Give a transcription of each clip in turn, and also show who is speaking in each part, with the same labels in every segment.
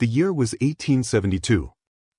Speaker 1: The year was 1872.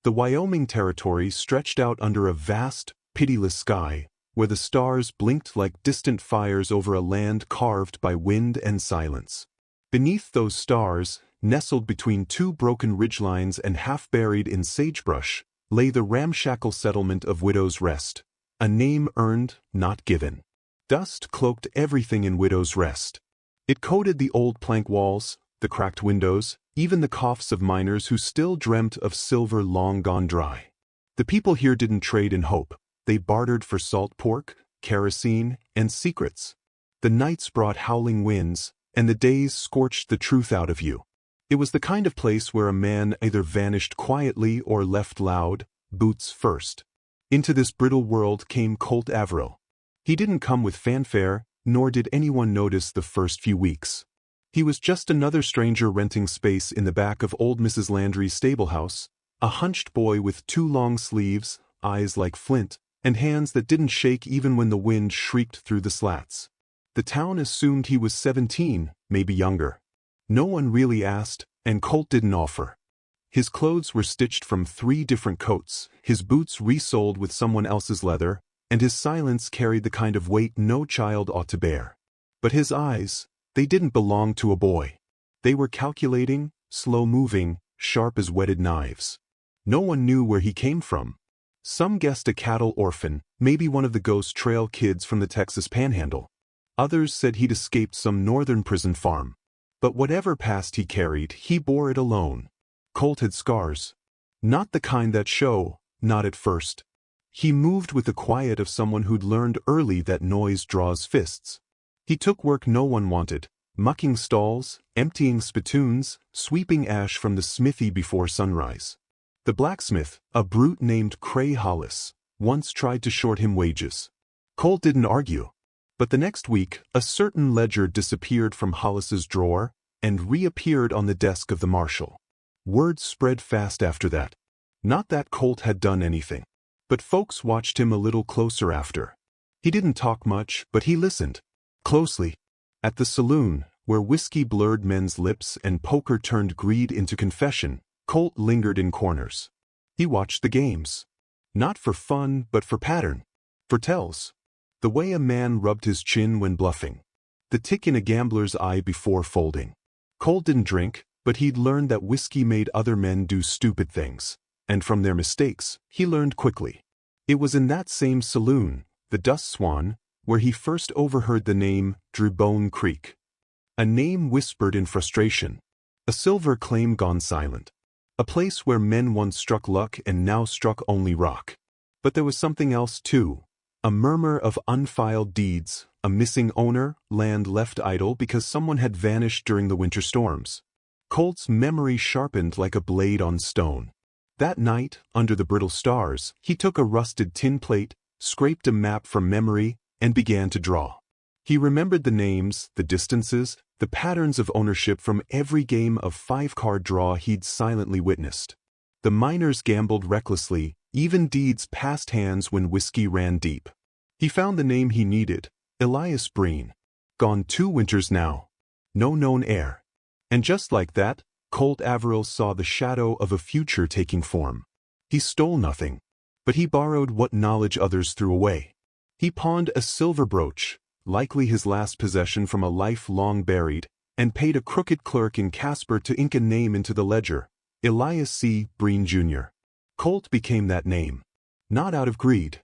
Speaker 1: The Wyoming Territory stretched out under a vast, pitiless sky, where the stars blinked like distant fires over a land carved by wind and silence. Beneath those stars, nestled between two broken ridgelines and half-buried in sagebrush, lay the ramshackle settlement of Widow's Rest, a name earned, not given. Dust cloaked everything in Widow's Rest. It coated the old plank walls, the cracked windows, even the coughs of miners who still dreamt of silver long gone dry. The people here didn't trade in hope. They bartered for salt pork, kerosene, and secrets. The nights brought howling winds, and the days scorched the truth out of you. It was the kind of place where a man either vanished quietly or left loud, boots first. Into this brittle world came Colt Averill. He didn't come with fanfare, nor did anyone notice the first few weeks. He was just another stranger renting space in the back of old Mrs. Landry's stable house, a hunched boy with two long sleeves, eyes like flint, and hands that didn't shake even when the wind shrieked through the slats. The town assumed he was 17, maybe younger. No one really asked, and Colt didn't offer. His clothes were stitched from 3 different coats, his boots resoled with someone else's leather, and his silence carried the kind of weight no child ought to bear. But his eyes, they didn't belong to a boy. They were calculating, slow-moving, sharp as whetted knives. No one knew where he came from. Some guessed a cattle orphan, maybe one of the Ghost Trail kids from the Texas Panhandle. Others said he'd escaped some northern prison farm. But whatever past he carried, he bore it alone. Colt had scars. Not the kind that show, not at first. He moved with the quiet of someone who'd learned early that noise draws fists. He took work no one wanted, mucking stalls, emptying spittoons, sweeping ash from the smithy before sunrise. The blacksmith, a brute named Cray Hollis, once tried to short him wages. Colt didn't argue. But the next week, a certain ledger disappeared from Hollis's drawer and reappeared on the desk of the marshal. Word spread fast after that. Not that Colt had done anything. But folks watched him a little closer after. He didn't talk much, but he listened. Closely. At the saloon, where whiskey blurred men's lips and poker turned greed into confession, Colt lingered in corners. He watched the games. Not for fun, but for pattern. For tells. The way a man rubbed his chin when bluffing. The tick in a gambler's eye before folding. Colt didn't drink, but he'd learned that whiskey made other men do stupid things. And from their mistakes, he learned quickly. It was in that same saloon, the Dust Swan, where he first overheard the name Dribone Creek. A name whispered in frustration. A silver claim gone silent. A place where men once struck luck and now struck only rock. But there was something else too. A murmur of unfiled deeds, a missing owner, land left idle because someone had vanished during the winter storms. Colt's memory sharpened like a blade on stone. That night, under the brittle stars, he took a rusted tin plate, scraped a map from memory, and began to draw. He remembered the names, the distances, the patterns of ownership from every game of 5-card draw he'd silently witnessed. The miners gambled recklessly, even deeds passed hands when whiskey ran deep. He found the name he needed, Elias Breen. Gone 2 winters now. No known heir. And just like that, Colt Averill saw the shadow of a future taking form. He stole nothing, but he borrowed what knowledge others threw away. He pawned a silver brooch, likely his last possession from a life long buried, and paid a crooked clerk in Casper to ink a name into the ledger, Elias C. Breen, Jr. Colt became that name. Not out of greed,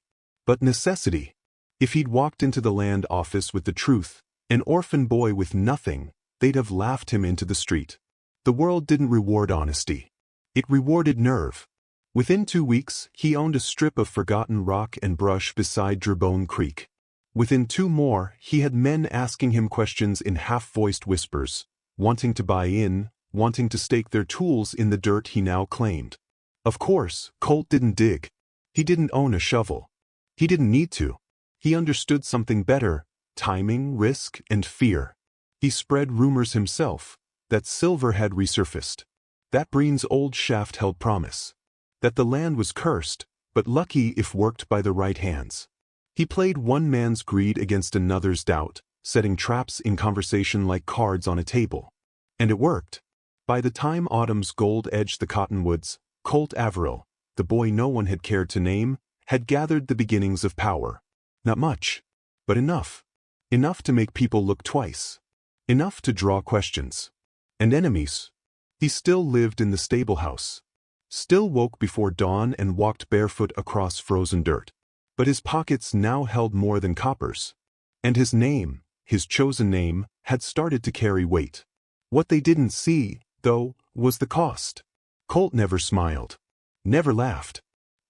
Speaker 1: but necessity. If he'd walked into the land office with the truth, an orphan boy with nothing, they'd have laughed him into the street. The world didn't reward honesty. It rewarded nerve. Within 2 weeks, he owned a strip of forgotten rock and brush beside Dribone Creek. Within 2 more, he had men asking him questions in half-voiced whispers, wanting to buy in, wanting to stake their tools in the dirt he now claimed. Of course, Colt didn't dig. He didn't own a shovel. He didn't need to. He understood something better, timing, risk, and fear. He spread rumors himself, that silver had resurfaced. That Breen's old shaft held promise. That the land was cursed, but lucky if worked by the right hands. He played one man's greed against another's doubt, setting traps in conversation like cards on a table. And it worked. By the time autumn's gold edged the cottonwoods, Colt Averill, the boy no one had cared to name, had gathered the beginnings of power. Not much, but enough. Enough to make people look twice. Enough to draw questions. And enemies. He still lived in the stable house. Still woke before dawn and walked barefoot across frozen dirt. But his pockets now held more than coppers. And his name, his chosen name, had started to carry weight. What they didn't see, though, was the cost. Colt never smiled. Never laughed.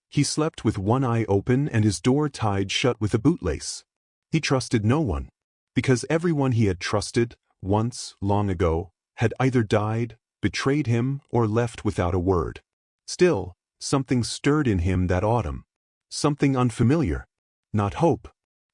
Speaker 1: He slept with one eye open and his door tied shut with a bootlace. He trusted no one. Because everyone he had trusted, once, long ago, had either died, betrayed him, or left without a word. Still, something stirred in him that autumn. Something unfamiliar. Not hope.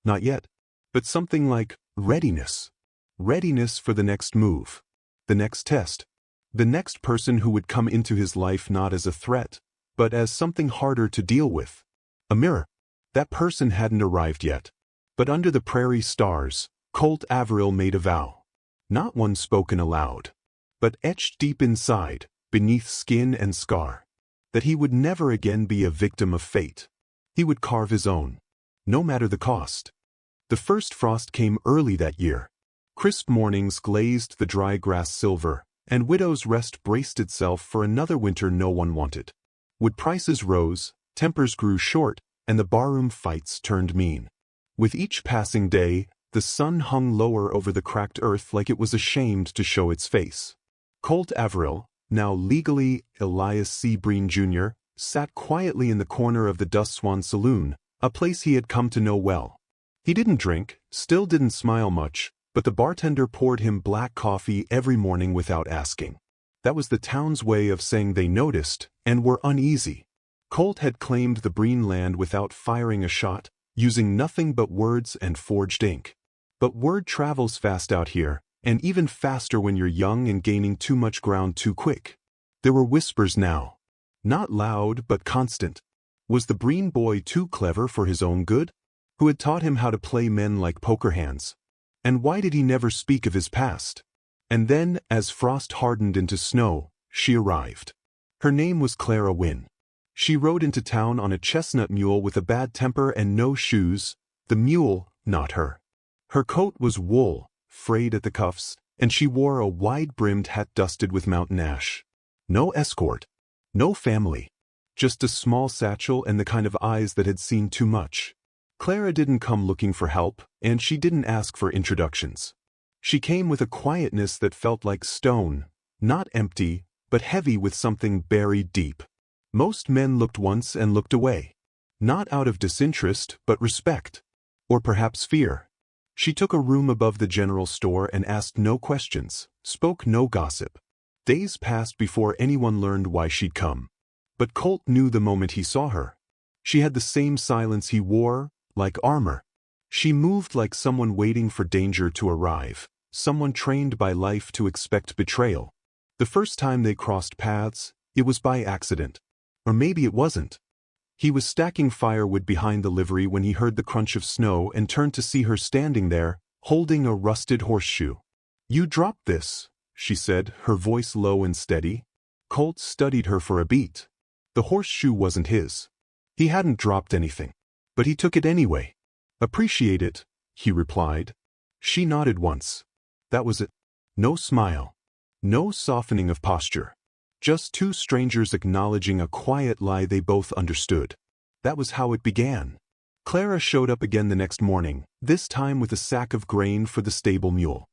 Speaker 1: Not yet. But something like readiness. Readiness for the next move. The next test. The next person who would come into his life not as a threat, but as something harder to deal with. A mirror. That person hadn't arrived yet. But under the prairie stars, Colt Averill made a vow. Not one spoken aloud, but etched deep inside, beneath skin and scar. That he would never again be a victim of fate. He would carve his own. No matter the cost. The first frost came early that year. Crisp mornings glazed the dry grass silver, and Widow's Rest braced itself for another winter no one wanted. Wood prices rose, tempers grew short, and the barroom fights turned mean. With each passing day, the sun hung lower over the cracked earth like it was ashamed to show its face. Colt Averill, now legally Elias C. Breen Jr., sat quietly in the corner of the Dust Swan Saloon, a place he had come to know well. He didn't drink, still didn't smile much, but the bartender poured him black coffee every morning without asking. That was the town's way of saying they noticed and were uneasy. Colt had claimed the Breen land without firing a shot, using nothing but words and forged ink. But word travels fast out here, and even faster when you're young and gaining too much ground too quick. There were whispers now. Not loud but constant. Was the Breen boy too clever for his own good? Who had taught him how to play men like poker hands? And why did he never speak of his past? And then, as frost hardened into snow, she arrived. Her name was Clara Wynne. She rode into town on a chestnut mule with a bad temper and no shoes, the mule, not her. Her coat was wool, frayed at the cuffs, and she wore a wide-brimmed hat dusted with mountain ash. No escort. No family. Just a small satchel and the kind of eyes that had seen too much. Clara didn't come looking for help, and she didn't ask for introductions. She came with a quietness that felt like stone, not empty, but heavy with something buried deep. Most men looked once and looked away. Not out of disinterest, but respect. Or perhaps fear. She took a room above the general store and asked no questions, spoke no gossip. Days passed before anyone learned why she'd come. But Colt knew the moment he saw her. She had the same silence he wore, like armor. She moved like someone waiting for danger to arrive, someone trained by life to expect betrayal. The first time they crossed paths, it was by accident. Or maybe it wasn't. He was stacking firewood behind the livery when he heard the crunch of snow and turned to see her standing there, holding a rusted horseshoe. "You dropped this," she said, her voice low and steady. Colt studied her for a beat. The horseshoe wasn't his. He hadn't dropped anything. But he took it anyway. "Appreciate it," he replied. She nodded once. That was it. No smile. No softening of posture. Just two strangers acknowledging a quiet lie they both understood. That was how it began. Clara showed up again the next morning, this time with a sack of grain for the stable mule.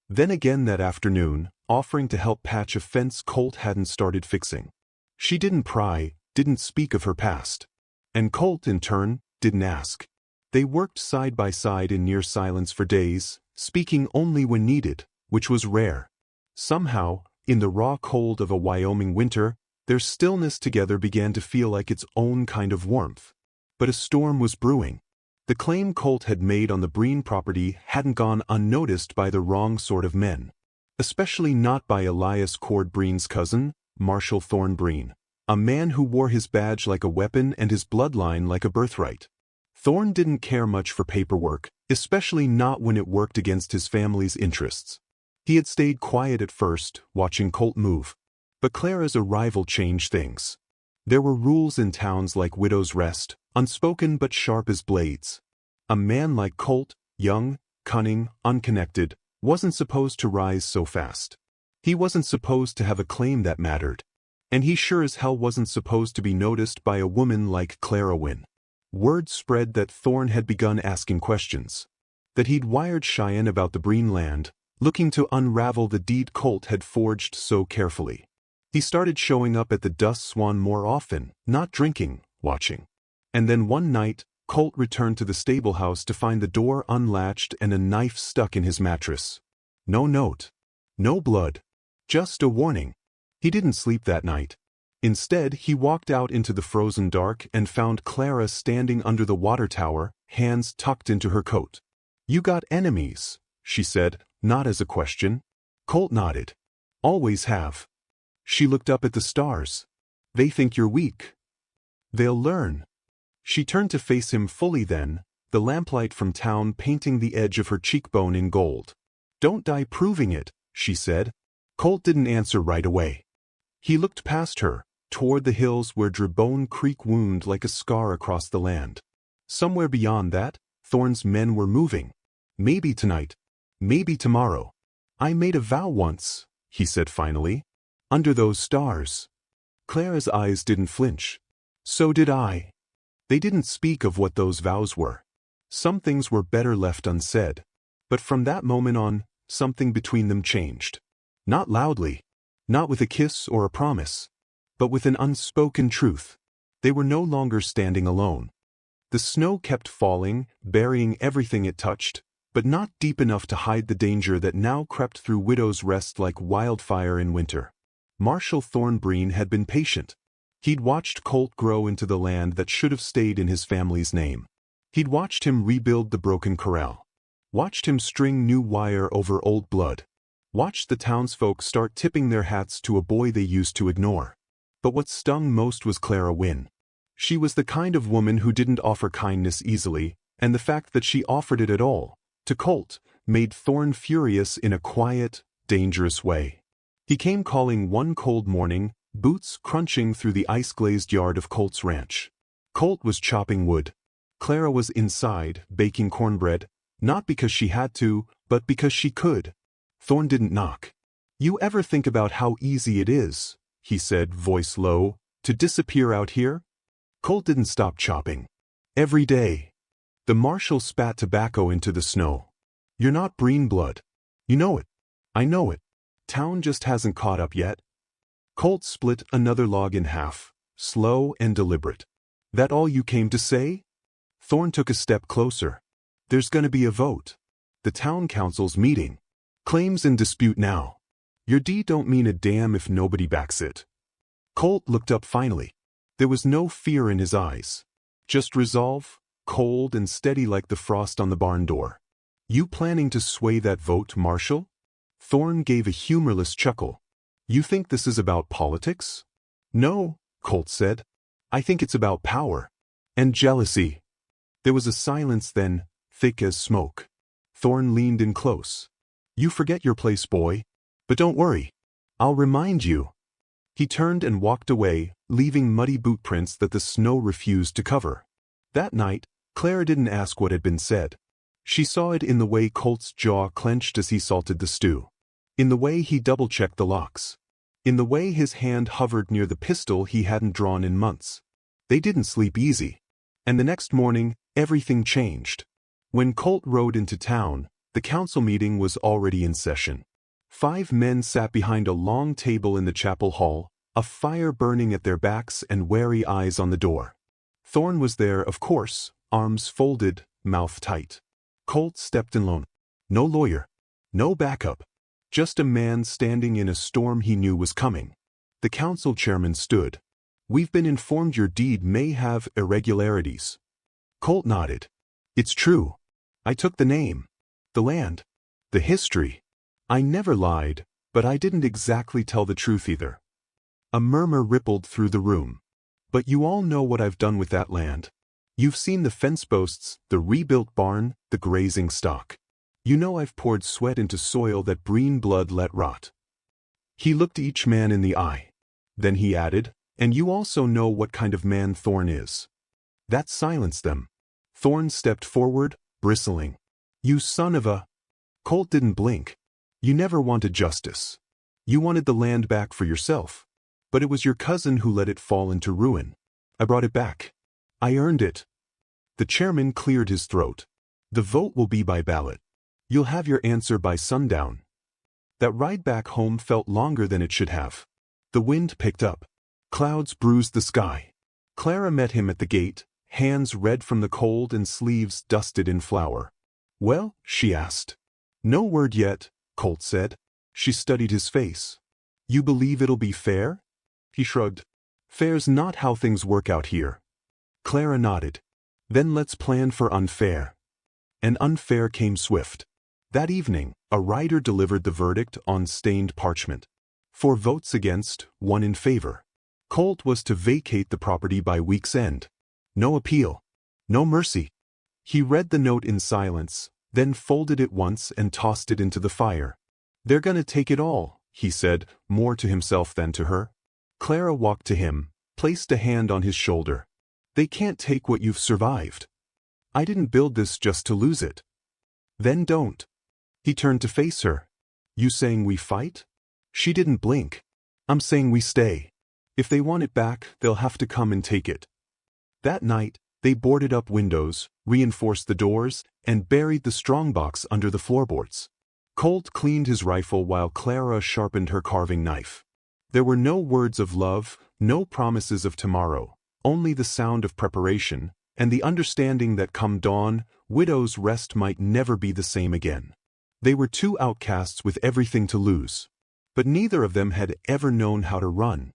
Speaker 1: Then again that afternoon, offering to help patch a fence Colt hadn't started fixing. She didn't pry, didn't speak of her past. And Colt, in turn, didn't ask. They worked side by side in near silence for days, speaking only when needed, which was rare. Somehow, in the raw cold of a Wyoming winter, their stillness together began to feel like its own kind of warmth. But a storm was brewing. The claim Colt had made on the Breen property hadn't gone unnoticed by the wrong sort of men. Especially not by Elias Cord Breen's cousin, Marshall Thorne Breen, a man who wore his badge like a weapon and his bloodline like a birthright. Thorne didn't care much for paperwork, especially not when it worked against his family's interests. He had stayed quiet at first, watching Colt move. But Clara's arrival changed things. There were rules in towns like Widow's Rest, unspoken but sharp as blades. A man like Colt, young, cunning, unconnected, wasn't supposed to rise so fast. He wasn't supposed to have a claim that mattered. And he sure as hell wasn't supposed to be noticed by a woman like Clara Wynne. Word spread that Thorn had begun asking questions. That he'd wired Cheyenne about the Breen land, looking to unravel the deed Colt had forged so carefully. He started showing up at the Dust Swan more often, not drinking, watching. And then one night, Colt returned to the stable house to find the door unlatched and a knife stuck in his mattress. No note. No blood. Just a warning. He didn't sleep that night. Instead, he walked out into the frozen dark and found Clara standing under the water tower, hands tucked into her coat. "You got enemies," she said, not as a question. Colt nodded. "Always have." She looked up at the stars. "They think you're weak." "They'll learn." She turned to face him fully then, the lamplight from town painting the edge of her cheekbone in gold. "Don't die proving it," she said. Colt didn't answer right away. He looked past her, toward the hills where Dribone Creek wound like a scar across the land. Somewhere beyond that, Thorn's men were moving. "Maybe tonight. Maybe tomorrow. I made a vow once," he said finally. "Under those stars." Clara's eyes didn't flinch. "So did I." They didn't speak of what those vows were. Some things were better left unsaid. But from that moment on, something between them changed. Not loudly. Not with a kiss or a promise. But with an unspoken truth. They were no longer standing alone. The snow kept falling, burying everything it touched, but not deep enough to hide the danger that now crept through Widow's Rest like wildfire in winter. Marshal Thorn Breen had been patient. He'd watched Colt grow into the land that should have stayed in his family's name. He'd watched him rebuild the broken corral. Watched him string new wire over old blood. Watched the townsfolk start tipping their hats to a boy they used to ignore. But what stung most was Clara Wynne. She was the kind of woman who didn't offer kindness easily, and the fact that she offered it at all, to Colt, made Thorn furious in a quiet, dangerous way. He came calling one cold morning, boots crunching through the ice-glazed yard of Colt's ranch. Colt was chopping wood. Clara was inside, baking cornbread, not because she had to, but because she could. Thorn didn't knock. "You ever think about how easy it is," he said, voice low, "to disappear out here?" Colt didn't stop chopping. "Every day." The marshal spat tobacco into the snow. "You're not Breen blood. You know it. I know it. Town just hasn't caught up yet." Colt split another log in half, slow and deliberate. "That all you came to say?" Thorn took a step closer. "There's gonna be a vote. The town council's meeting. Claims in dispute now. Your deed don't mean a damn if nobody backs it." Colt looked up finally. There was no fear in his eyes. Just resolve, cold and steady like the frost on the barn door. "You planning to sway that vote, Marshal?" Thorn gave a humorless chuckle. "You think this is about politics?" "No," Colt said. "I think it's about power. And jealousy." There was a silence then, thick as smoke. Thorn leaned in close. "You forget your place, boy. But don't worry. I'll remind you." He turned and walked away, leaving muddy boot prints that the snow refused to cover. That night, Clara didn't ask what had been said. She saw it in the way Colt's jaw clenched as he salted the stew. In the way he double-checked the locks. In the way his hand hovered near the pistol he hadn't drawn in months. They didn't sleep easy. And the next morning, everything changed. When Colt rode into town, the council meeting was already in session. 5 men sat behind a long table in the chapel hall, a fire burning at their backs and wary eyes on the door. Thorn was there, of course, arms folded, mouth tight. Colt stepped in alone. No lawyer. No backup. Just a man standing in a storm he knew was coming. The council chairman stood. "We've been informed your deed may have irregularities." Colt nodded. "It's true. I took the name, the land, the history. I never lied, but I didn't exactly tell the truth either." A murmur rippled through the room. "But you all know what I've done with that land. You've seen the fence posts, the rebuilt barn, the grazing stock. You know I've poured sweat into soil that Breen blood let rot." He looked each man in the eye. Then he added, "And you also know what kind of man Thorn is." That silenced them. Thorn stepped forward, bristling. "You son of a—" Colt didn't blink. "You never wanted justice. You wanted the land back for yourself. But it was your cousin who let it fall into ruin. I brought it back. I earned it." The chairman cleared his throat. "The vote will be by ballot. You'll have your answer by sundown." That ride back home felt longer than it should have. The wind picked up. Clouds bruised the sky. Clara met him at the gate, hands red from the cold and sleeves dusted in flour. "Well?" she asked. "No word yet," Colt said. She studied his face. "You believe it'll be fair?" He shrugged. "Fair's not how things work out here." Clara nodded. "Then let's plan for unfair." And unfair came swift. That evening, a writer delivered the verdict on stained parchment. 4 votes against, 1 in favor. Colt was to vacate the property by week's end. No appeal. No mercy. He read the note in silence, then folded it once and tossed it into the fire. "They're gonna take it all," he said, more to himself than to her. Clara walked to him, placed a hand on his shoulder. "They can't take what you've survived. I didn't build this just to lose it." "Then don't." He turned to face her. "You saying we fight?" She didn't blink. "I'm saying we stay. If they want it back, they'll have to come and take it." That night, they boarded up windows, reinforced the doors, and buried the strongbox under the floorboards. Colt cleaned his rifle while Clara sharpened her carving knife. There were no words of love, no promises of tomorrow, only the sound of preparation, and the understanding that come dawn, Widow's Rest might never be the same again. They were 2 outcasts with everything to lose. But neither of them had ever known how to run.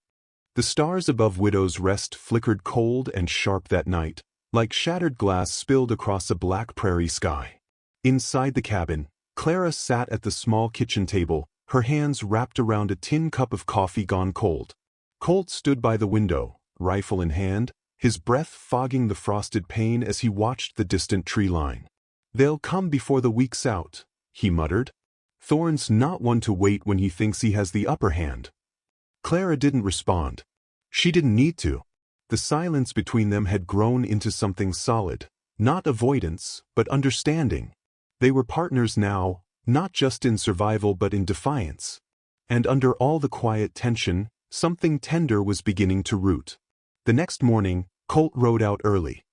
Speaker 1: The stars above Widow's Rest flickered cold and sharp that night, like shattered glass spilled across a black prairie sky. Inside the cabin, Clara sat at the small kitchen table, her hands wrapped around a tin cup of coffee gone cold. Colt stood by the window, rifle in hand, his breath fogging the frosted pane as he watched the distant tree line. "They'll come before the week's out," he muttered. "Thorn's not one to wait when he thinks he has the upper hand." Clara didn't respond. She didn't need to. The silence between them had grown into something solid, not avoidance, but understanding. They were partners now, not just in survival but in defiance. And under all the quiet tension, something tender was beginning to root. The next morning, Colt rode out early.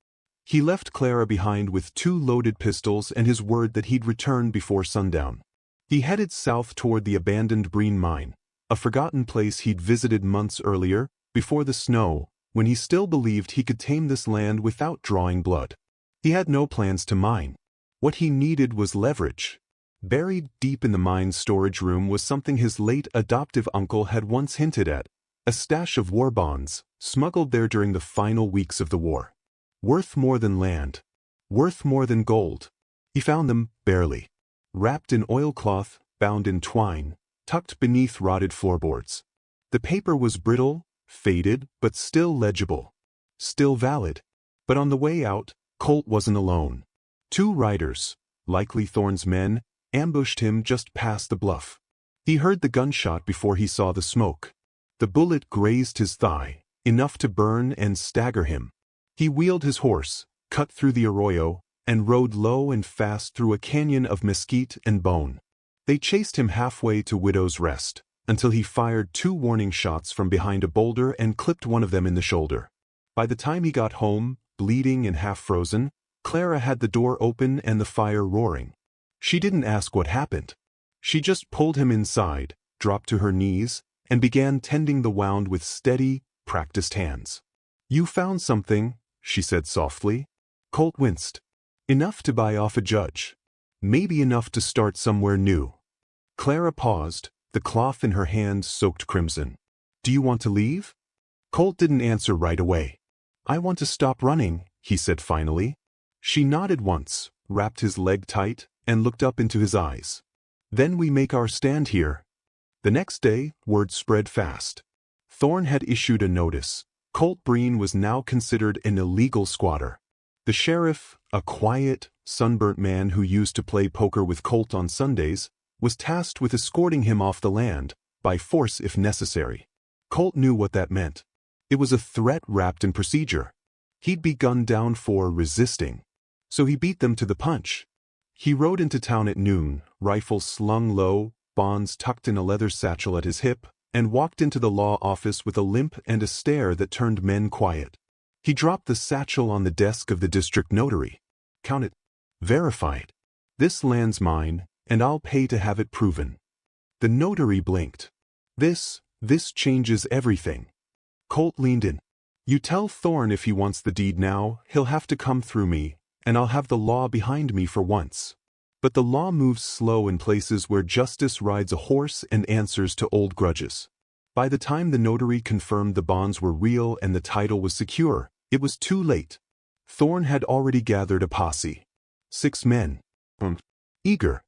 Speaker 1: He left Clara behind with 2 loaded pistols and his word that he'd return before sundown. He headed south toward the abandoned Breen mine, a forgotten place he'd visited months earlier, before the snow, when he still believed he could tame this land without drawing blood. He had no plans to mine. What he needed was leverage. Buried deep in the mine's storage room was something his late adoptive uncle had once hinted at, a stash of war bonds, smuggled there during the final weeks of the war. Worth more than land. Worth more than gold. He found them, barely. Wrapped in oilcloth, bound in twine, tucked beneath rotted floorboards. The paper was brittle, faded, but still legible. Still valid. But on the way out, Colt wasn't alone. 2 riders, likely Thorn's men, ambushed him just past the bluff. He heard the gunshot before he saw the smoke. The bullet grazed his thigh, enough to burn and stagger him. He wheeled his horse, cut through the arroyo, and rode low and fast through a canyon of mesquite and bone. They chased him halfway to Widow's Rest, until he fired 2 warning shots from behind a boulder and clipped one of them in the shoulder. By the time he got home, bleeding and half-frozen, Clara had the door open and the fire roaring. She didn't ask what happened. She just pulled him inside, dropped to her knees, and began tending the wound with steady, practiced hands. "You found something," she said softly. Colt winced. "Enough to buy off a judge. Maybe enough to start somewhere new." Clara paused, the cloth in her hand soaked crimson. "Do you want to leave?" Colt didn't answer right away. "I want to stop running," he said finally. She nodded once, wrapped his leg tight, and looked up into his eyes. "Then we make our stand here." The next day, word spread fast. Thorn had issued a notice. Colt Breen was now considered an illegal squatter. The sheriff, a quiet, sunburnt man who used to play poker with Colt on Sundays, was tasked with escorting him off the land, by force if necessary. Colt knew what that meant. It was a threat wrapped in procedure. He'd be gunned down for resisting. So he beat them to the punch. He rode into town at noon, rifle slung low, bonds tucked in a leather satchel at his hip, and walked into the law office with a limp and a stare that turned men quiet. He dropped the satchel on the desk of the district notary. Count it. Verified. This land's mine, and I'll pay to have it proven. The notary blinked. This changes everything. Colt leaned in. You tell Thorne if he wants the deed now, he'll have to come through me, and I'll have the law behind me for once. But the law moves slow in places where justice rides a horse and answers to old grudges. By the time the notary confirmed the bonds were real and the title was secure, it was too late. Thorne had already gathered a posse. 6 men. Eager.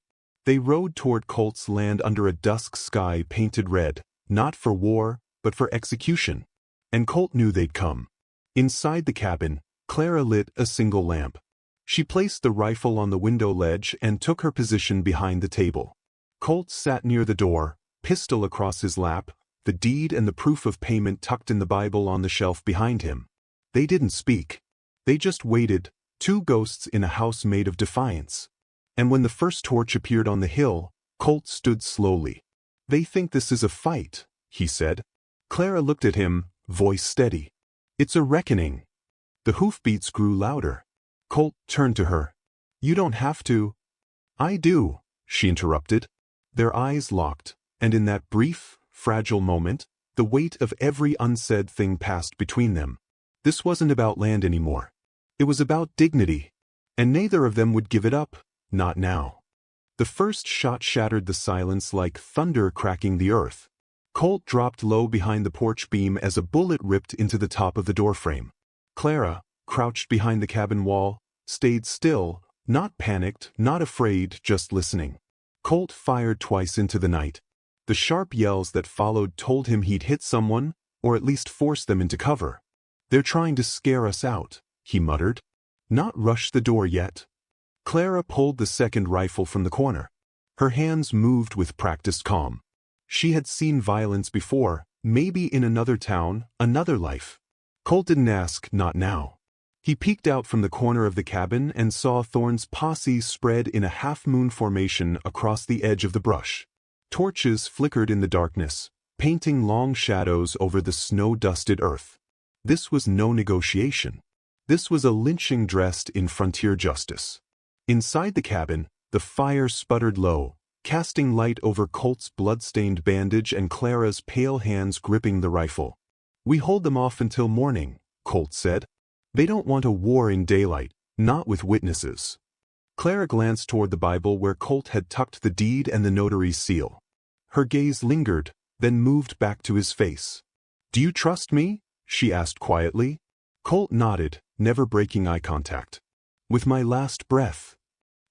Speaker 1: They rode toward Colt's land under a dusk sky painted red, not for war, but for execution. And Colt knew they'd come. Inside the cabin, Clara lit a single lamp. She placed the rifle on the window ledge and took her position behind the table. Colt sat near the door, pistol across his lap, the deed and the proof of payment tucked in the Bible on the shelf behind him. They didn't speak. They just waited, 2 ghosts in a house made of defiance. And when the first torch appeared on the hill, Colt stood slowly. They think this is a fight, he said. Clara looked at him, voice steady. It's a reckoning. The hoofbeats grew louder. Colt turned to her. You don't have to. I do, she interrupted. Their eyes locked, and in that brief, fragile moment, the weight of every unsaid thing passed between them. This wasn't about land anymore. It was about dignity. And neither of them would give it up, not now. The first shot shattered the silence like thunder cracking the earth. Colt dropped low behind the porch beam as a bullet ripped into the top of the doorframe. Clara, crouched behind the cabin wall, stayed still, not panicked, not afraid, just listening. Colt fired twice into the night. The sharp yells that followed told him he'd hit someone, or at least force them into cover. They're trying to scare us out, he muttered. Not rush the door yet. Clara pulled the second rifle from the corner. Her hands moved with practiced calm. She had seen violence before, maybe in another town, another life. Colt didn't ask, not now. He peeked out from the corner of the cabin and saw Thorne's posse spread in a half-moon formation across the edge of the brush. Torches flickered in the darkness, painting long shadows over the snow-dusted earth. This was no negotiation. This was a lynching dressed in frontier justice. Inside the cabin, the fire sputtered low, casting light over Colt's blood-stained bandage and Clara's pale hands gripping the rifle. We hold them off until morning, Colt said. They don't want a war in daylight, not with witnesses. Clara glanced toward the Bible where Colt had tucked the deed and the notary's seal. Her gaze lingered, then moved back to his face. Do you trust me? She asked quietly. Colt nodded, never breaking eye contact. With my last breath.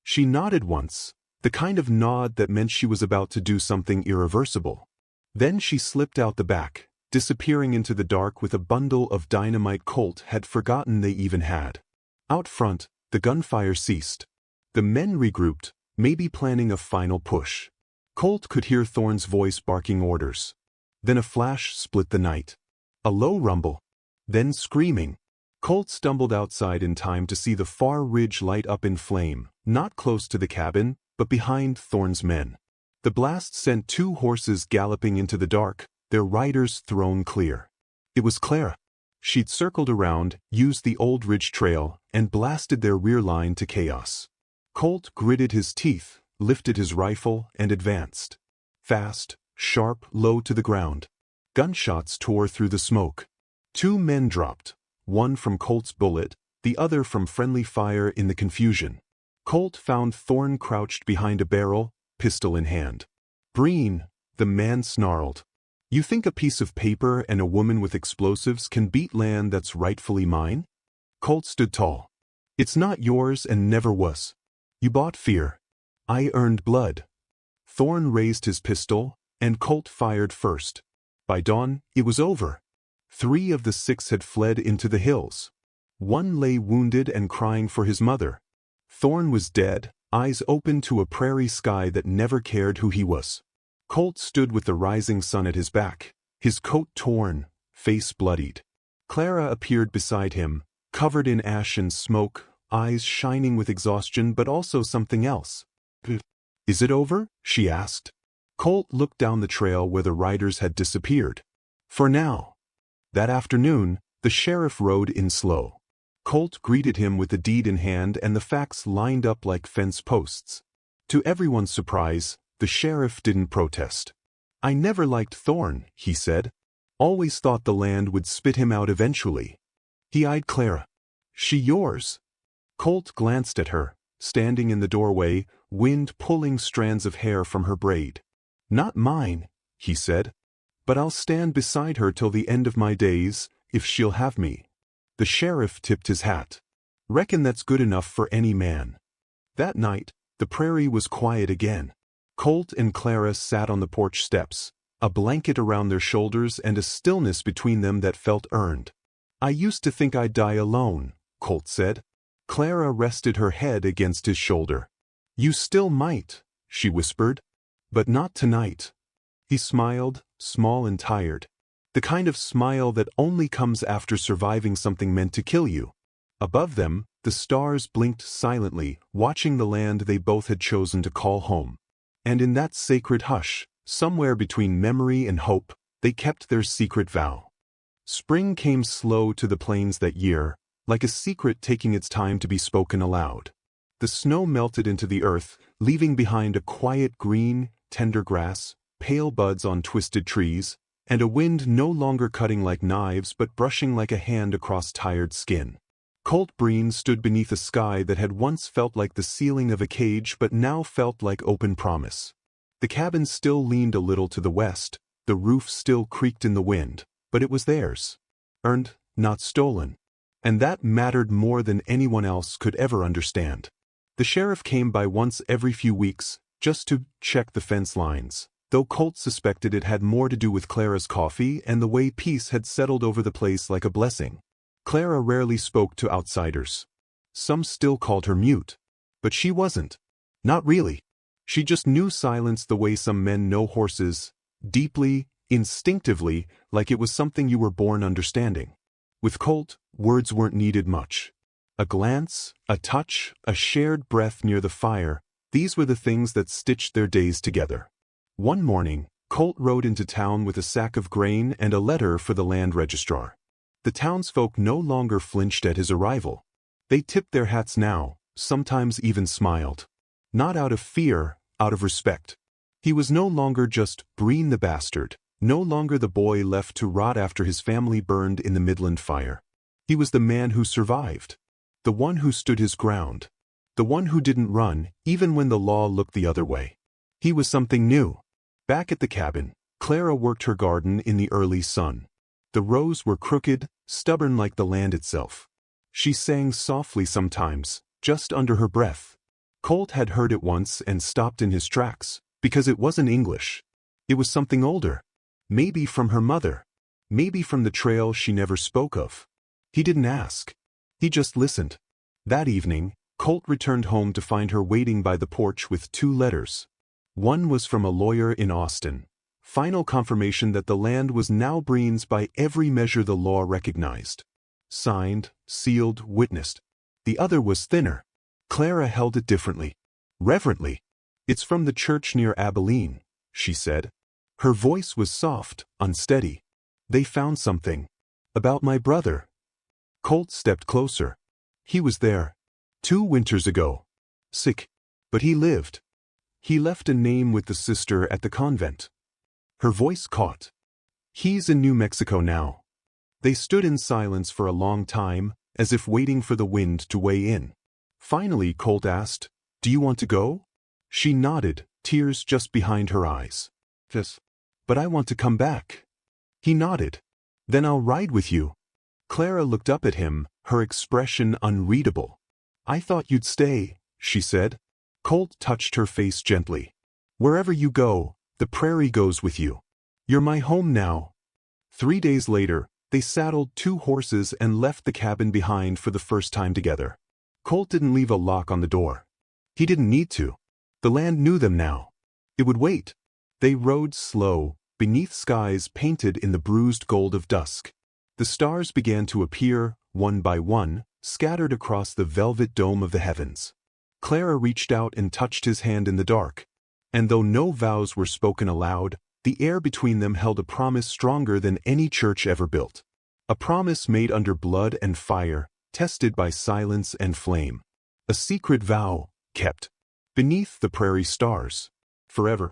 Speaker 1: She nodded once, the kind of nod that meant she was about to do something irreversible. Then she slipped out the back, disappearing into the dark with a bundle of dynamite Colt had forgotten they even had. Out front, the gunfire ceased. The men regrouped, maybe planning a final push. Colt could hear Thorne's voice barking orders. Then a flash split the night. A low rumble. Then screaming. Colt stumbled outside in time to see the far ridge light up in flame, not close to the cabin, but behind Thorne's men. The blast sent 2 horses galloping into the dark, their riders thrown clear. It was Clara. She'd circled around, used the old ridge trail, and blasted their rear line to chaos. Colt gritted his teeth, lifted his rifle, and advanced. Fast, sharp, low to the ground. Gunshots tore through the smoke. 2 men dropped, one from Colt's bullet, the other from friendly fire in the confusion. Colt found Thorne crouched behind a barrel, pistol in hand. Breen, the man snarled. You think a piece of paper and a woman with explosives can beat land that's rightfully mine? Colt stood tall. It's not yours and never was. You bought fear. I earned blood. Thorne raised his pistol, and Colt fired first. By dawn, it was over. 3 of the 6 had fled into the hills. 1 lay wounded and crying for his mother. Thorne was dead, eyes open to a prairie sky that never cared who he was. Colt stood with the rising sun at his back, his coat torn, face bloodied. Clara appeared beside him, covered in ash and smoke, eyes shining with exhaustion but also something else. "Is it over?" she asked. Colt looked down the trail where the riders had disappeared. "For now." That afternoon, the sheriff rode in slow. Colt greeted him with the deed in hand and the facts lined up like fence posts. To everyone's surprise, the sheriff didn't protest. "I never liked Thorne," he said. "Always thought the land would spit him out eventually." He eyed Clara. "She yours?" Colt glanced at her, standing in the doorway, wind pulling strands of hair from her braid. "Not mine," he said. "But I'll stand beside her till the end of my days, if she'll have me." The sheriff tipped his hat. "Reckon that's good enough for any man." That night, the prairie was quiet again. Colt and Clara sat on the porch steps, a blanket around their shoulders and a stillness between them that felt earned. "I used to think I'd die alone," Colt said. Clara rested her head against his shoulder. "You still might," she whispered. "But not tonight." He smiled, small and tired. The kind of smile that only comes after surviving something meant to kill you. Above them, the stars blinked silently, watching the land they both had chosen to call home. And in that sacred hush, somewhere between memory and hope, they kept their secret vow. Spring came slow to the plains that year, like a secret taking its time to be spoken aloud. The snow melted into the earth, leaving behind a quiet green, tender grass, pale buds on twisted trees, and a wind no longer cutting like knives but brushing like a hand across tired skin. Colt Breen stood beneath a sky that had once felt like the ceiling of a cage but now felt like open promise. The cabin still leaned a little to the west, the roof still creaked in the wind, but it was theirs. Earned, not stolen. And that mattered more than anyone else could ever understand. The sheriff came by once every few weeks, just to check the fence lines, though Colt suspected it had more to do with Clara's coffee and the way peace had settled over the place like a blessing. Clara rarely spoke to outsiders. Some still called her mute. But she wasn't. Not really. She just knew silence the way some men know horses, deeply, instinctively, like it was something you were born understanding. With Colt, words weren't needed much. A glance, a touch, a shared breath near the fire, these were the things that stitched their days together. One morning, Colt rode into town with a sack of grain and a letter for the land registrar. The townsfolk no longer flinched at his arrival. They tipped their hats now, sometimes even smiled. Not out of fear, out of respect. He was no longer just Breen the bastard, no longer the boy left to rot after his family burned in the Midland fire. He was the man who survived. The one who stood his ground. The one who didn't run, even when the law looked the other way. He was something new. Back at the cabin, Clara worked her garden in the early sun. The rows were crooked, stubborn like the land itself. She sang softly sometimes, just under her breath. Colt had heard it once and stopped in his tracks, because it wasn't English. It was something older. Maybe from her mother. Maybe from the trail she never spoke of. He didn't ask. He just listened. That evening, Colt returned home to find her waiting by the porch with 2 letters. One was from a lawyer in Austin. Final confirmation that the land was now Breen's by every measure the law recognized. Signed, sealed, witnessed. The other was thinner. Clara held it differently. Reverently. "It's from the church near Abilene," she said. Her voice was soft, unsteady. "They found something. About my brother." Colt stepped closer. "He was there. 2 winters ago. Sick. But he lived. He left a name with the sister at the convent." Her voice caught. "He's in New Mexico now." They stood in silence for a long time, as if waiting for the wind to weigh in. Finally, Colt asked, "Do you want to go?" She nodded, tears just behind her eyes. "Yes. But I want to come back." He nodded. "Then I'll ride with you." Clara looked up at him, her expression unreadable. "I thought you'd stay," she said. Colt touched her face gently. "Wherever you go, the prairie goes with you. You're my home now." 3 days later, they saddled 2 horses and left the cabin behind for the first time together. Colt didn't leave a lock on the door. He didn't need to. The land knew them now. It would wait. They rode slow, beneath skies painted in the bruised gold of dusk. The stars began to appear, one by one, scattered across the velvet dome of the heavens. Clara reached out and touched his hand in the dark. And though no vows were spoken aloud, the air between them held a promise stronger than any church ever built. A promise made under blood and fire, tested by silence and flame. A secret vow, kept beneath the prairie stars. Forever.